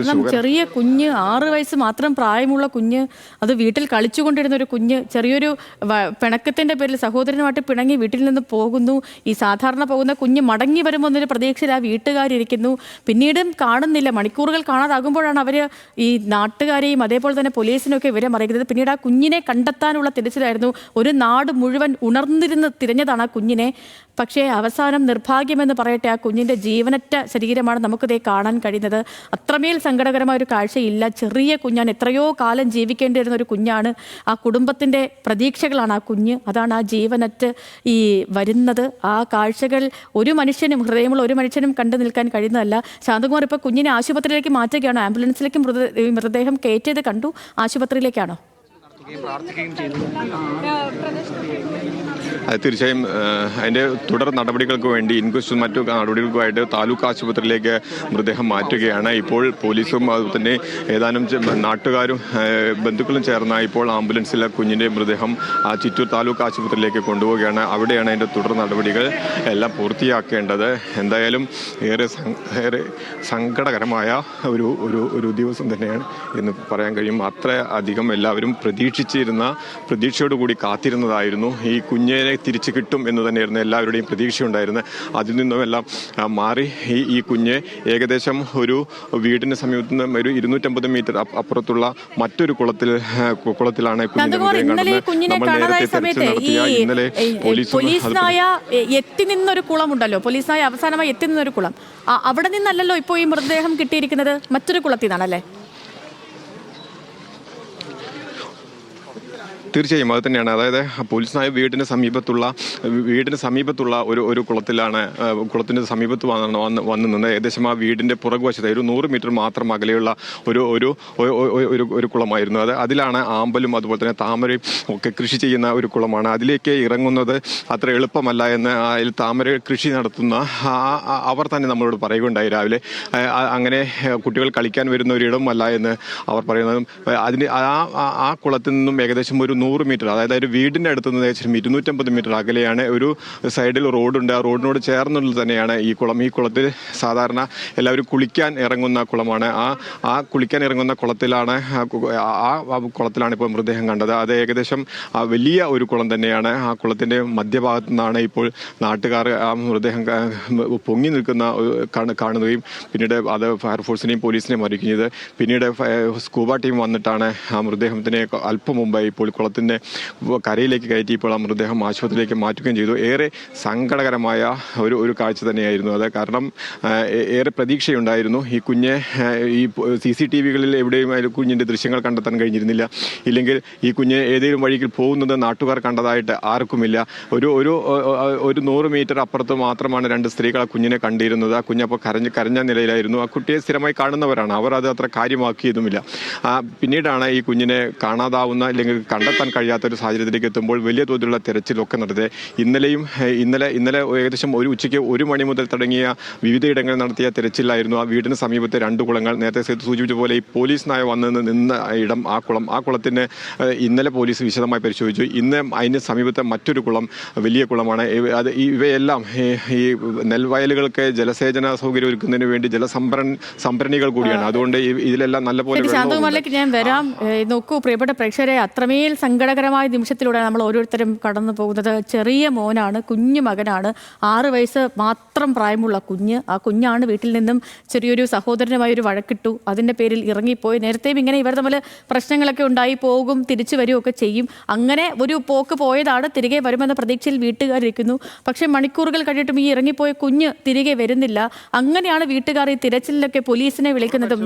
കാരണം ചെറിയ കുഞ്ഞ് 6 വയസ്സ് മാത്രം പ്രായമുള്ള കുഞ്ഞ്, അത് വീട്ടിൽ കളിച്ചുകൊണ്ടിരുന്ന ഒരു കുഞ്ഞ് ചെറിയൊരു പിണക്കത്തിന്റെ പേരിൽ സഹോദരനുമായിട്ട് പിണങ്ങി വീട്ടിൽ നിന്ന് പോകുന്നു. ഈ സാധാരണ പോകുന്ന കുഞ്ഞ് മടങ്ങി വരുമ്പോൾ എന്നൊരു പ്രതീക്ഷയിൽ ആ വീട്ടുകാരിയ്ക്കുന്നു. പിന്നീടും കാണുന്നില്ല. മണിക്കൂറുകൾ കാണാതാകുമ്പോഴാണ് അവർ ഈ നാട്ടുകാരെയും അതേപോലെ തന്നെ പോലീസിനും ഒക്കെ വിവരം അറിയിക്കുന്നത്. പിന്നീട് ആ കുഞ്ഞിനെ കണ്ടെത്താനുള്ള തിരച്ചിലായിരുന്നു. ഒരു നാട് മുഴുവൻ ഉണർന്നിരുന്ന് തിരഞ്ഞതാണ് ആ കുഞ്ഞിനെ. പക്ഷേ അവസാനം നിർഭാഗ്യമെന്ന് പറയട്ടെ, ആ കുഞ്ഞിൻ്റെ ജീവനറ്റ ശരീരമാണ് നമുക്കിതേ കാണാൻ കഴിയുന്നത്. അത്രമേൽ സങ്കടകരമായ ഒരു കാഴ്ചയില്ല. ചെറിയ കുഞ്ഞാണ്, എത്രയോ കാലം ജീവിക്കേണ്ടിയിരുന്ന ഒരു കുഞ്ഞാണ്. ആ കുടുംബത്തിൻ്റെ പ്രതീക്ഷകളാണ് ആ കുഞ്ഞ്. അതാണ് ആ ജീവനറ്റ് ഈ വരുന്നത്. ആ കാഴ്ചകൾ ഒരു മനുഷ്യനും, ഹൃദയമുള്ള ഒരു മനുഷ്യനും കണ്ടു നിൽക്കാൻ കഴിയുന്നതല്ല. ശാന്തകുമാർ, ഇപ്പോൾ കുഞ്ഞിനെ ആശുപത്രിയിലേക്ക് മാറ്റുകയാണോ? ആംബുലൻസിലേക്ക് മൃതദേഹം കയറ്റിയത് കണ്ടു. ആശുപത്രിയിലേക്കാണോ? തീർച്ചയായും അതിൻ്റെ തുടർ നടപടികൾക്ക് വേണ്ടി ഇൻക്വസ്റ്റും മറ്റു നടപടികൾക്കുമായിട്ട് താലൂക്ക് ആശുപത്രിയിലേക്ക് മൃതദേഹം മാറ്റുകയാണ്. ഇപ്പോൾ പോലീസും അതുപോലെ തന്നെ ഏതാനും നാട്ടുകാരും ബന്ധുക്കളും ചേർന്ന ഇപ്പോൾ ആംബുലൻസിലെ കുഞ്ഞിൻ്റെ മൃതദേഹം ചിറ്റൂർ താലൂക്ക് ആശുപത്രിയിലേക്ക് കൊണ്ടുപോവുകയാണ്. അവിടെയാണ് അതിൻ്റെ തുടർ നടപടികൾ എല്ലാം പൂർത്തിയാക്കേണ്ടത്. എന്തായാലും ഏറെ സങ്കടകരമായ ഒരു ദിവസം തന്നെയാണ് എന്ന് പറയാൻ കഴിയും. അത്ര അധികം എല്ലാവരും പ്രതീക്ഷയോടുകൂടി കാത്തിരുന്നതായിരുന്നു. ഈ കുഞ്ഞിനെ തിരിച്ചു കിട്ടും എന്ന് തന്നെയായിരുന്നു എല്ലാവരുടെയും പ്രതീക്ഷയുണ്ടായിരുന്നത്. അതിൽ നിന്നുമെല്ലാം മാറി ഈ കുഞ്ഞ് ഏകദേശം ഒരു വീടിന് സമീപത്ത് നിന്ന് ഒരു 250 മീറ്റർ അപ്പുറത്തുള്ള മറ്റൊരു കുളത്തിലാണ് എത്തി നിന്നൊരു കുളമുണ്ടല്ലോ, പോലീസിനായ അവസാനമായി എത്തി നിന്നൊരു കുളം. അവിടെ നിന്നല്ലല്ലോ ഇപ്പോൾ ഈ മൃതദേഹം കിട്ടിയിരിക്കുന്നത്, മറ്റൊരു കുളത്തിൽ നിന്നാണല്ലേ? തീർച്ചയായും അത് തന്നെയാണ്. അതായത് പോലീസിനായ വീടിന് സമീപത്തുള്ള ഒരു കുളത്തിൻ്റെ സമീപത്ത് വന്ന് നിന്ന് ഏകദേശം ആ വീടിൻ്റെ പുറകുവശത്ത് ഒരു 100 മീറ്റർ മാത്രം അകലെയുള്ള ഒരു കുളമായിരുന്നു അത്. അതിലാണ് ആമ്പലും അതുപോലെ തന്നെ താമരയും ഒക്കെ കൃഷി ചെയ്യുന്ന ഒരു കുളമാണ്. അതിലേക്ക് ഇറങ്ങുന്നത് അത്ര എളുപ്പമല്ല എന്ന് അതിൽ താമര കൃഷി നടത്തുന്ന അവർ തന്നെ നമ്മളോട് പറയുകയുണ്ടായി രാവിലെ. അങ്ങനെ കുട്ടികൾ കളിക്കാൻ വരുന്ന ഒരിടമല്ല എന്ന് അവർ പറയുന്നത്. അതിന് ആ കുളത്തിൽ നിന്നും ഏകദേശം ഒരു 100 മീറ്റർ, അതായത് ഒരു വീടിൻ്റെ അടുത്ത് നിന്ന് ഏകദേശം 250 മീറ്റർ അകലെയാണ്. ഒരു സൈഡിൽ റോഡുണ്ട്, ആ റോഡിനോട് ചേർന്നുള്ളത് തന്നെയാണ് ഈ കുളം. ഈ കുളത്തിൽ സാധാരണ എല്ലാവരും കുളിക്കാൻ ഇറങ്ങുന്ന കുളമാണ്. ആ കുളിക്കാൻ ഇറങ്ങുന്ന കുളത്തിലാണ് ഇപ്പോൾ മൃതദേഹം കണ്ടത്. അത് ഏകദേശം വലിയ ഒരു കുളം തന്നെയാണ്. ആ കുളത്തിൻ്റെ മധ്യഭാഗത്തു നിന്നാണ് ഇപ്പോൾ നാട്ടുകാർ ആ മൃതദേഹം പൊങ്ങി നിൽക്കുന്ന കാണുകയും പിന്നീട് അത് ഫയർഫോഴ്സിനെയും പോലീസിനെയും അറിയിക്കുന്നത്. പിന്നീട് സ്കൂബ ടീം വന്നിട്ടാണ് ആ മൃതദേഹത്തിനെ അല്പം മുമ്പായി ഇപ്പോൾ കുളത്തിൻ്റെ കരയിലേക്ക് കയറ്റി ഇപ്പോൾ ആ മൃതദേഹം ആശുപത്രിയിലേക്ക് മാറ്റുകയും ചെയ്തു. ഏറെ സങ്കടകരമായ ഒരു കാഴ്ച തന്നെയായിരുന്നു അത്. കാരണം ഏറെ പ്രതീക്ഷയുണ്ടായിരുന്നു. ഈ കുഞ്ഞ് ഈ CCTVകളിൽ എവിടെയും കുഞ്ഞിൻ്റെ ദൃശ്യങ്ങൾ കണ്ടെത്താൻ കഴിഞ്ഞിരുന്നില്ല. ഇല്ലെങ്കിൽ ഈ കുഞ്ഞ് ഏതെങ്കിലും വഴിയിൽ പോകുന്നത് നാട്ടുകാർ കണ്ടതായിട്ട് ആർക്കുമില്ല. ഒരു 100 മീറ്റർ അപ്പുറത്ത് മാത്രമാണ് 2 സ്ത്രീകൾ ആ കുഞ്ഞിനെ കണ്ടിരുന്നത്. ആ കുഞ്ഞ് അപ്പോൾ കരഞ്ഞ നിലയിലായിരുന്നു. ആ കുട്ടിയെ സ്ഥിരമായി കാണുന്നവരാണ്, അവർ അത് അത്ര കാര്യമാക്കിയതുമില്ല. പിന്നീടാണ് ഈ കുഞ്ഞിനെ കാണാതാവുന്ന അല്ലെങ്കിൽ കണ്ടെത്താൻ കഴിയാത്തൊരു സാഹചര്യത്തിലേക്ക് എത്തുമ്പോൾ വലിയ തോതിലുള്ള തെരച്ചിലൊക്കെ നടത്തി. ഇന്നലെ ഏകദേശം ഉച്ചയ്ക്ക് 1 മണി മുതൽ തുടങ്ങിയ വിവിധയിടങ്ങളിൽ നടത്തിയ തെരച്ചിലായിരുന്നു ആ വീടിന് സമീപത്തെ 2 കുളങ്ങൾ. നേരത്തെ സൂചിപ്പിച്ച പോലെ ഈ പോലീസ് നായ വന്ന് നിന്ന ഇടം, ആ കുളത്തിന് ഇന്നലെ പോലീസ് വിശദമായി പരിശോധിച്ചു. ഇന്ന് അതിന് സമീപത്തെ മറ്റൊരു കുളം വലിയ കുളമാണ്. ഇവയെല്ലാം ഈ നെൽവയലുകൾക്ക് ജലസേചന സൗകര്യം ഒരുക്കുന്നതിന് വേണ്ടി സംഭരണികൾ കൂടിയാണ്. അതുകൊണ്ട് ഇതിലെല്ലാം നല്ലപോലെ ഞാൻ വരാം. നോക്കൂ പ്രിയപ്പെട്ട പ്രേക്ഷകരെ, അത്രമേൽ സങ്കടകരമായ നിമിഷത്തിലൂടെ നമ്മൾ ഓരോരുത്തരും കടന്നു പോകുന്നത്. ചെറിയ മോനാണ്, കുഞ്ഞു മകനാണ്, 6 വയസ്സ് മാത്രം പ്രായമുള്ള കുഞ്ഞ്. ആ കുഞ്ഞാണ് വീട്ടിൽ നിന്നും ചെറിയൊരു സഹോദരനുമായി ഒരു വഴക്കിട്ടു, അതിൻ്റെ പേരിൽ ഇറങ്ങിപ്പോയി. നേരത്തെയും ഇങ്ങനെ ഇവർ തമ്മിൽ പ്രശ്നങ്ങളൊക്കെ ഉണ്ടായി, പോകും തിരിച്ചു വരികയൊക്കെ ചെയ്യും. അങ്ങനെ ഒരു പോക്ക് പോയതാണ്. തിരികെ വരുമെന്ന പ്രതീക്ഷയിൽ വീട്ടുകാരിരിക്കുന്നു. പക്ഷേ മണിക്കൂറുകൾ കഴിഞ്ഞിട്ടും ഈ ഇറങ്ങിപ്പോയ കുഞ്ഞ് തിരികെ വരുന്നില്ല. അങ്ങനെയാണ് വീട്ടുകാർ ഈ തിരച്ചിലൊക്കെ പോലീസിനെ വിളിക്കുന്നതും